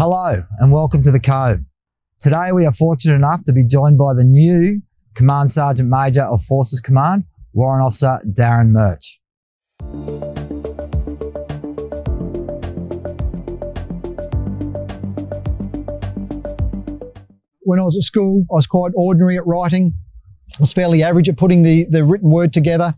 Hello and welcome to the Cove. Today we are fortunate enough to be joined by the new Command Sergeant Major of Forces Command, Warrant Officer Darren Murch. When I was at school, I was quite ordinary at writing. I was fairly average at putting the written word together.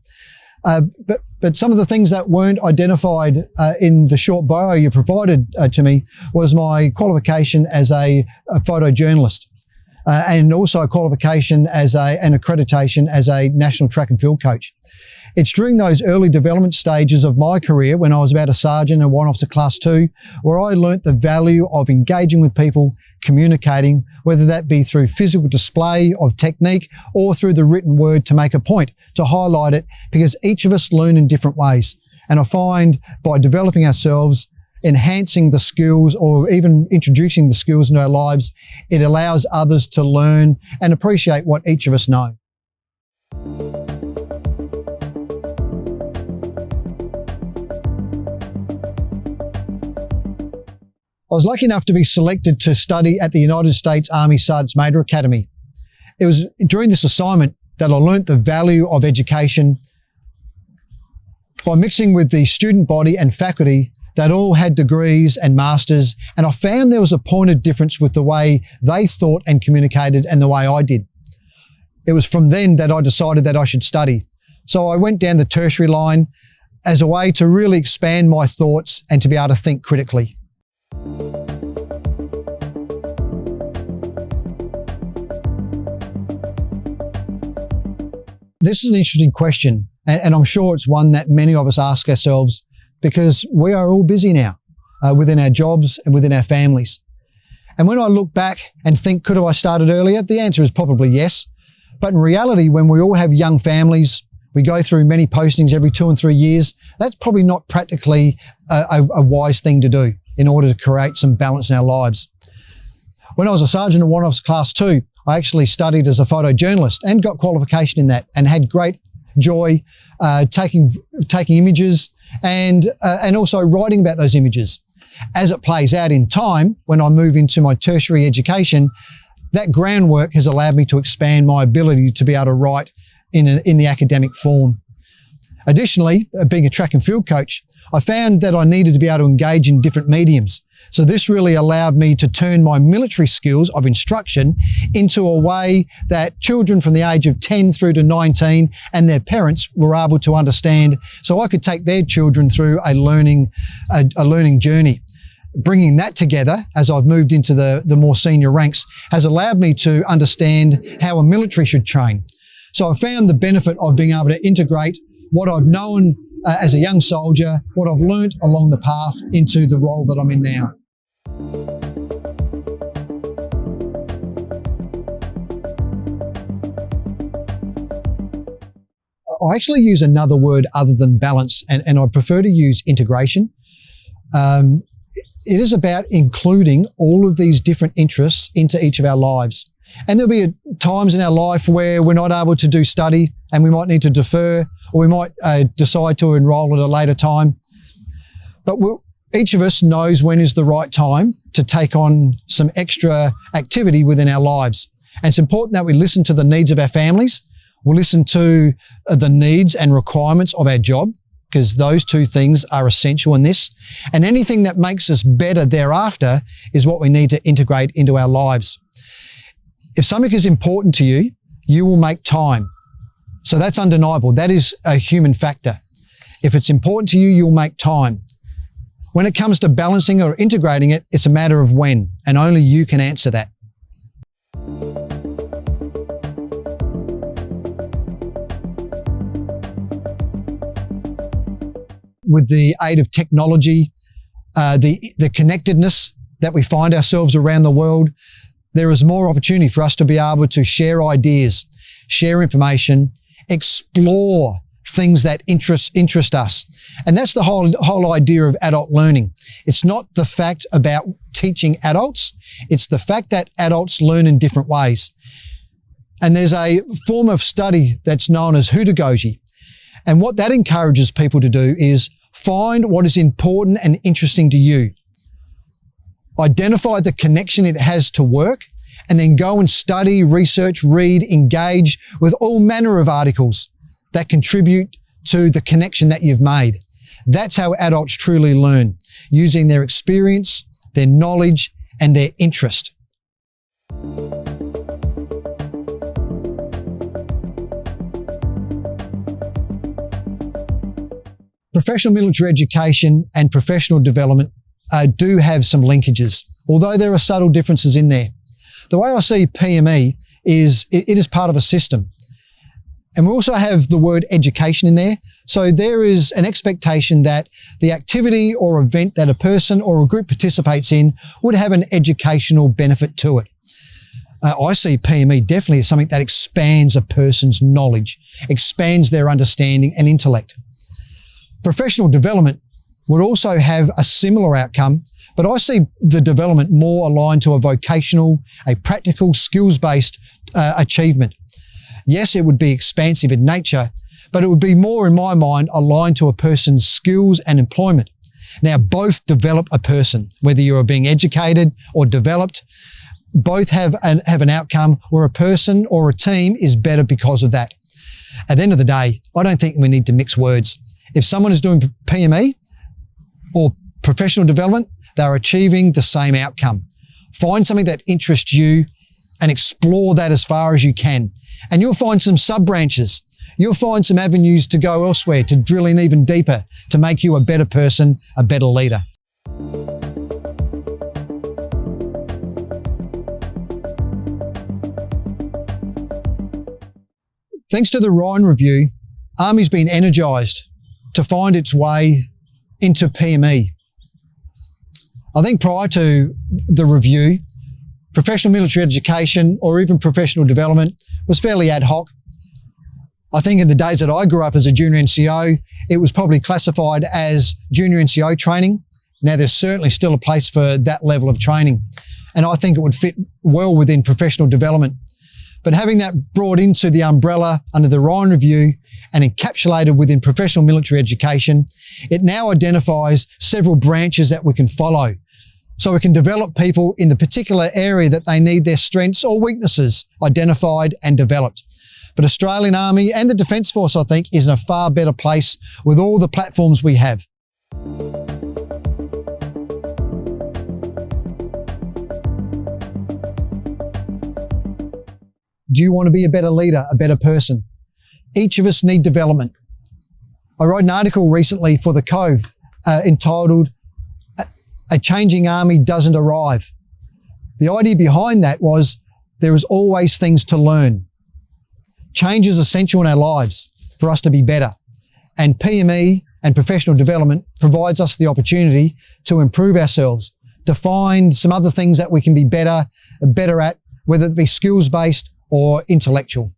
But some of the things that weren't identified in the short bio you provided to me was my qualification as a photojournalist and also a qualification as an accreditation as a national track and field coach. It's during those early development stages of my career when I was about a sergeant and warrant officer class 2 where I learnt the value of engaging with people, communicating, whether that be through physical display of technique or through the written word to make a point, to highlight it, because each of us learn in different ways. And I find by developing ourselves, enhancing the skills or even introducing the skills into our lives, it allows others to learn and appreciate what each of us know. I was lucky enough to be selected to study at the United States Army Sergeant Major Academy. It was during this assignment that I learnt the value of education by mixing with the student body and faculty that all had degrees and masters, and I found there was a pointed difference with the way they thought and communicated and the way I did. It was from then that I decided that I should study. So I went down the tertiary line as a way to really expand my thoughts and to be able to think critically. This is an interesting question, and I'm sure it's one that many of us ask ourselves because we are all busy now within our jobs and within our families. And when I look back and think, could have I started earlier? The answer is probably yes. But in reality, when we all have young families, we go through many postings every 2 and 3 years, that's probably not practically a wise thing to do in order to create some balance in our lives. When I was a sergeant and warrant officer class 2, I actually studied as a photojournalist and got qualification in that and had great joy taking images and also writing about those images. As it plays out in time, when I move into my tertiary education, that groundwork has allowed me to expand my ability to be able to write in the academic form. Additionally, being a track and field coach, I found that I needed to be able to engage in different mediums. So this really allowed me to turn my military skills of instruction into a way that children from the age of 10 through to 19 and their parents were able to understand, so I could take their children through a learning journey. Bringing that together as I've moved into the more senior ranks has allowed me to understand how a military should train. So I found the benefit of being able to integrate what I've known as a young soldier, what I've learnt along the path into the role that I'm in now. I actually use another word other than balance, and I prefer to use integration. It is about including all of these different interests into each of our lives. And there'll be times in our life where we're not able to do study and we might need to defer, or we might decide to enroll at a later time. But each of us knows when is the right time to take on some extra activity within our lives. And it's important that we listen to the needs of our families. We'll listen to the needs and requirements of our job, because those two things are essential in this. And anything that makes us better thereafter is what we need to integrate into our lives. If something is important to you, you will make time. So that's undeniable. That is a human factor. If it's important to you, you'll make time. When it comes to balancing or integrating it, it's a matter of when, and only you can answer that. With the aid of technology, the connectedness that we find ourselves around the world, there is more opportunity for us to be able to share ideas, share information, explore things that interest us. And that's the whole idea of adult learning. It's not the fact about teaching adults, it's the fact that adults learn in different ways. And there's a form of study that's known as pedagogy. And what that encourages people to do is find what is important and interesting to you. identify the connection it has to work, and then go and study, research, read, engage with all manner of articles that contribute to the connection that you've made. That's how adults truly learn, using their experience, their knowledge, and their interest. Professional military education and professional development do have some linkages, although there are subtle differences in there. The way I see PME is it is part of a system. And we also have the word education in there. So there is an expectation that the activity or event that a person or a group participates in would have an educational benefit to it. I see PME definitely as something that expands a person's knowledge, expands their understanding and intellect. Professional development would also have a similar outcome, but I see the development more aligned to a vocational, a practical, skills-based achievement. Yes, it would be expansive in nature, but it would be more, in my mind, aligned to a person's skills and employment. Now, both develop a person, whether you're being educated or developed, both have an outcome where a person or a team is better because of that. At the end of the day, I don't think we need to mix words. If someone is doing PME or professional development, they're achieving the same outcome. Find something that interests you and explore that as far as you can. And you'll find some sub-branches. You'll find some avenues to go elsewhere, to drill in even deeper, to make you a better person, a better leader. Thanks to the Ryan Review, Army's been energised to find its way into PME. I think prior to the review, professional military education or even professional development was fairly ad hoc. I think in the days that I grew up as a junior NCO, it was probably classified as junior NCO training. Now there's certainly still a place for that level of training, and I think it would fit well within professional development. But having that brought into the umbrella under the Ryan Review and encapsulated within professional military education, it now identifies several branches that we can follow. So we can develop people in the particular area that they need their strengths or weaknesses identified and developed. But Australian Army and the Defence Force, I think, is in a far better place with all the platforms we have. Do you want to be a better leader, a better person? Each of us need development. I wrote an article recently for the Cove entitled, "A Changing Army Doesn't Arrive." The idea behind that was there is always things to learn. Change is essential in our lives for us to be better. And PME and professional development provides us the opportunity to improve ourselves, to find some other things that we can be better at, whether it be skills-based or intellectual.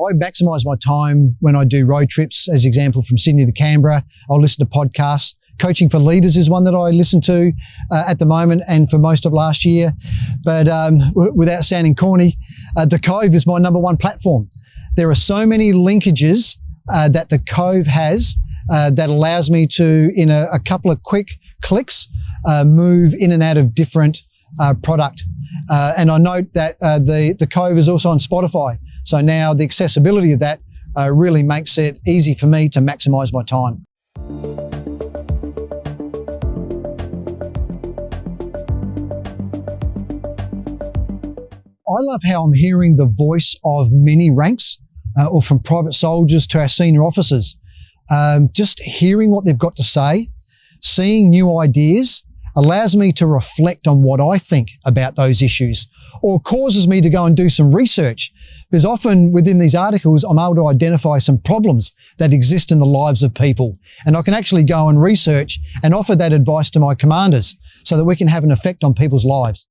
I maximise my time when I do road trips, as example from Sydney to Canberra. I'll listen to podcasts. Coaching for Leaders is one that I listen to at the moment and for most of last year. But without sounding corny, the Cove is my number one platform. There are so many linkages that the Cove has that allows me to, in a couple of quick clicks, move in and out of different product. And I note that the Cove is also on Spotify. So now the accessibility of that really makes it easy for me to maximise my time. I love how I'm hearing the voice of many ranks, or from private soldiers to our senior officers. Just hearing what they've got to say, seeing new ideas, allows me to reflect on what I think about those issues, or causes me to go and do some research. Because often within these articles, I'm able to identify some problems that exist in the lives of people. And I can actually go and research and offer that advice to my commanders so that we can have an effect on people's lives.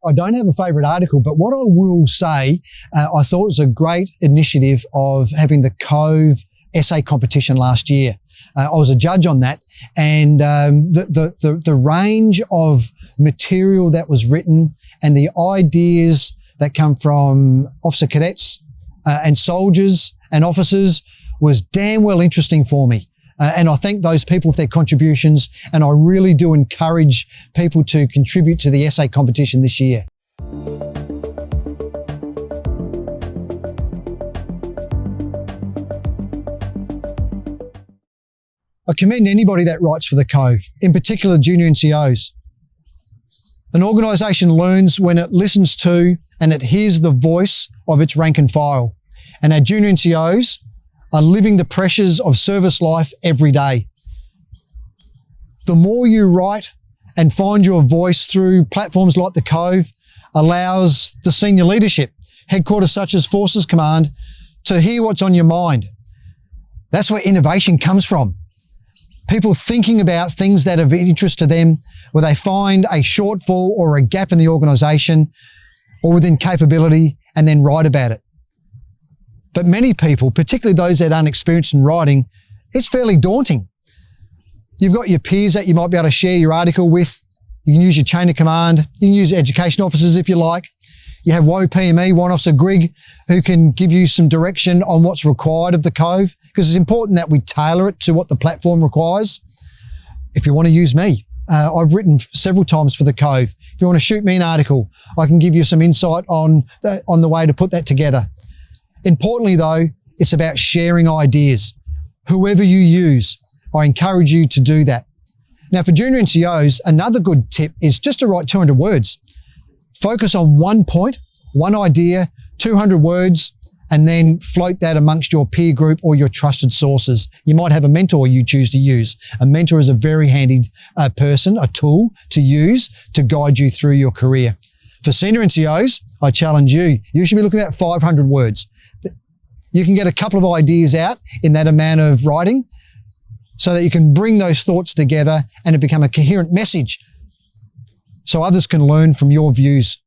I don't have a favourite article, but what I will say, I thought it was a great initiative of having the Cove essay competition last year. I was a judge on that, and the range of material that was written and the ideas that come from officer cadets and soldiers and officers was damn well interesting for me. And I thank those people for their contributions, and I really do encourage people to contribute to the essay competition this year. I commend anybody that writes for the Cove, in particular junior NCOs. An organisation learns when it listens to and it hears the voice of its rank and file. And our junior NCOs are living the pressures of service life every day. The more you write and find your voice through platforms like the Cove allows the senior leadership, headquarters such as Forces Command, to hear what's on your mind. That's where innovation comes from. People thinking about things that are of interest to them, where they find a shortfall or a gap in the organisation or within capability, and then write about it. But many people, particularly those that aren't experienced in writing, it's fairly daunting. You've got your peers that you might be able to share your article with. You can use your chain of command. You can use education officers if you like. You have WO1 Warrant Officer Grigg, who can give you some direction on what's required of the Cove, because it's important that we tailor it to what the platform requires. If you want to use me, I've written several times for the Cove. If you want to shoot me an article, I can give you some insight on the way to put that together. Importantly though, it's about sharing ideas. Whoever you use, I encourage you to do that. Now for junior NCOs, another good tip is just to write 200 words. Focus on one point, one idea, 200 words, and then float that amongst your peer group or your trusted sources. You might have a mentor you choose to use. A mentor is a very handy person, a tool to use to guide you through your career. For senior NCOs, I challenge you, you should be looking at 500 words. You can get a couple of ideas out in that amount of writing so that you can bring those thoughts together and it become a coherent message so others can learn from your views.